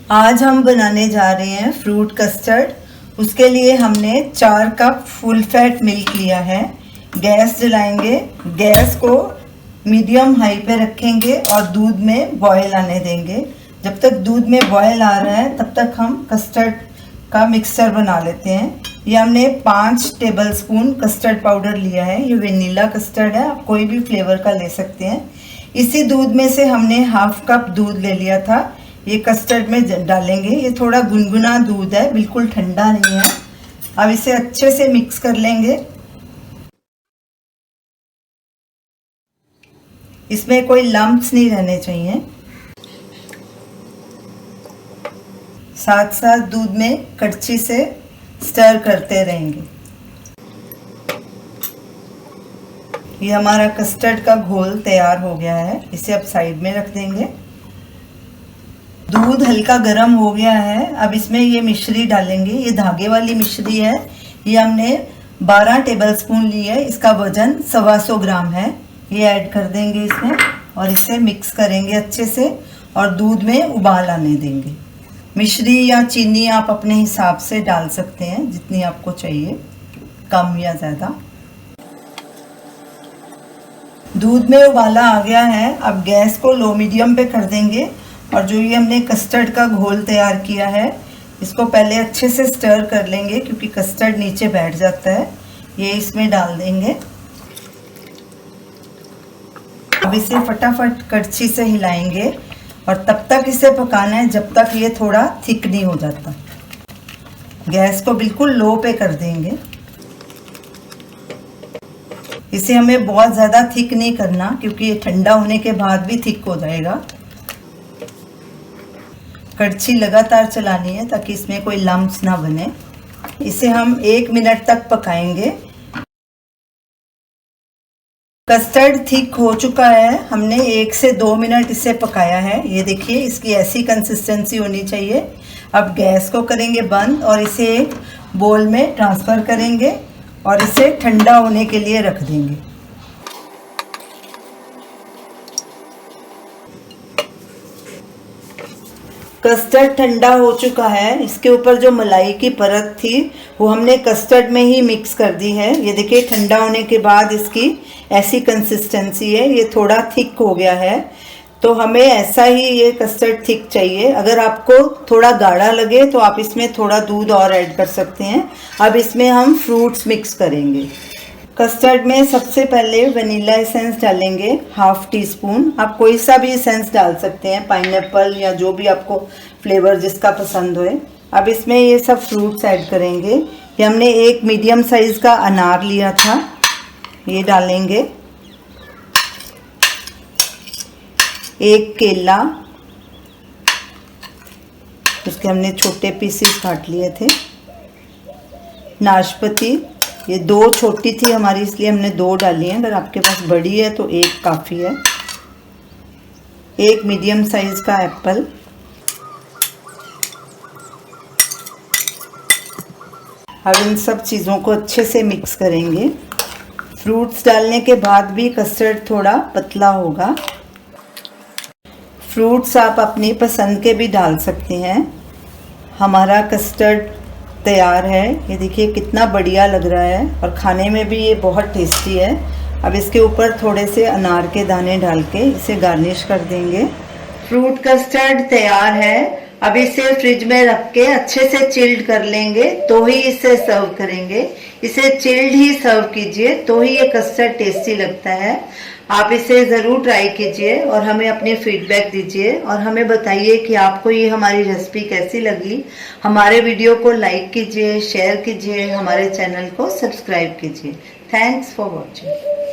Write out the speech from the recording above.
आज हम बनाने जा रहे हैं फ्रूट कस्टर्ड। उसके लिए हमने 4 कप फुल फैट मिल्क लिया है। गैस जलाएंगे, गैस को मीडियम हाई पे रखेंगे और दूध में बॉयल आने देंगे। जब तक दूध में बॉयल आ रहा है तब तक हम कस्टर्ड का मिक्सचर बना लेते हैं। ये हमने 5 टेबलस्पून कस्टर्ड पाउडर लिया है। ये वेनिला कस्टर्ड है, आप कोई भी फ्लेवर का ले सकते हैं। इसी दूध में से हमने हाफ कप दूध ले लिया था, ये कस्टर्ड में डालेंगे। ये थोड़ा गुनगुना दूध है, बिल्कुल ठंडा नहीं है। अब इसे अच्छे से मिक्स कर लेंगे। इसमें कोई लम्प्स नहीं रहने चाहिए। साथ साथ दूध में कड़छी से स्टर करते रहेंगे। ये हमारा कस्टर्ड का घोल तैयार हो गया है, इसे अब साइड में रख देंगे। दूध हल्का गर्म हो गया है, अब इसमें ये मिश्री डालेंगे। ये धागे वाली मिश्री है, ये हमने 12 टेबलस्पून ली है। इसका वजन 125 ग्राम है। ये ऐड कर देंगे इसमें और इसे मिक्स करेंगे अच्छे से और दूध में उबाल आने देंगे। मिश्री या चीनी आप अपने हिसाब से डाल सकते हैं, जितनी आपको चाहिए, कम या ज़्यादा। दूध में उबाला आ गया है, अब गैस को लो मीडियम पे कर देंगे और जो ये हमने कस्टर्ड का घोल तैयार किया है इसको पहले अच्छे से स्टर कर लेंगे, क्योंकि कस्टर्ड नीचे बैठ जाता है। ये इसमें डाल देंगे। अब इसे फटाफट कड़छी से हिलाएंगे और तब तक इसे पकाना है जब तक ये थोड़ा थिक नहीं हो जाता। गैस को बिल्कुल लो पे कर देंगे। इसे हमें बहुत ज़्यादा थिक नहीं करना, क्योंकि ये ठंडा होने के बाद भी थिक हो जाएगा। कड़छी लगातार चलानी है ताकि इसमें कोई लम्प्स ना बने। इसे हम 1 मिनट तक पकाएंगे। कस्टर्ड थिक हो चुका है, हमने 1 से 2 मिनट इसे पकाया है। ये देखिए, इसकी ऐसी कंसिस्टेंसी होनी चाहिए। अब गैस को करेंगे बंद और इसे एक बोल में ट्रांसफ़र करेंगे और इसे ठंडा होने के लिए रख देंगे। कस्टर्ड ठंडा हो चुका है। इसके ऊपर जो मलाई की परत थी वो हमने कस्टर्ड में ही मिक्स कर दी है। ये देखिए, ठंडा होने के बाद इसकी ऐसी कंसिस्टेंसी है। ये थोड़ा थिक हो गया है, तो हमें ऐसा ही ये कस्टर्ड थिक चाहिए। अगर आपको थोड़ा गाढ़ा लगे तो आप इसमें थोड़ा दूध और ऐड कर सकते हैं। अब इसमें हम फ्रूट्स मिक्स करेंगे। कस्टर्ड में सबसे पहले वनीला एसेंस डालेंगे, हाफ टी स्पून। आप कोई सा भी एसेंस डाल सकते हैं, पाइनएप्पल या जो भी आपको फ्लेवर जिसका पसंद होए। अब इसमें ये सब फ्रूट्स ऐड करेंगे। ये हमने एक मीडियम साइज़ का अनार लिया था, ये डालेंगे। एक केला, उसके हमने छोटे पीसेस काट लिए थे। नाशपाती, ये 2 छोटी थी हमारी, इसलिए हमने 2 डाली हैं। अगर आपके पास बड़ी है तो 1 काफ़ी है। एक मीडियम साइज़ का एप्पल, अब इन सब चीज़ों को अच्छे से मिक्स करेंगे। फ्रूट्स डालने के बाद भी कस्टर्ड थोड़ा पतला होगा। फ्रूट्स आप अपनी पसंद के भी डाल सकते हैं। हमारा कस्टर्ड तैयार है। ये देखिए कितना बढ़िया लग रहा है और खाने में भी ये बहुत टेस्टी है। अब इसके ऊपर थोड़े से अनार के दाने डाल के इसे गार्निश कर देंगे। फ्रूट कस्टर्ड तैयार है। अब इसे फ्रिज में रख के अच्छे से चिल्ड कर लेंगे तो ही इसे सर्व करेंगे। इसे चिल्ड ही सर्व कीजिए तो ही ये कस्टर्ड टेस्टी लगता है। आप इसे ज़रूर ट्राई कीजिए और हमें अपने फीडबैक दीजिए और हमें बताइए कि आपको ये हमारी रेसिपी कैसी लगी। हमारे वीडियो को लाइक कीजिए, शेयर कीजिए, हमारे चैनल को सब्सक्राइब कीजिए। Thanks for watching.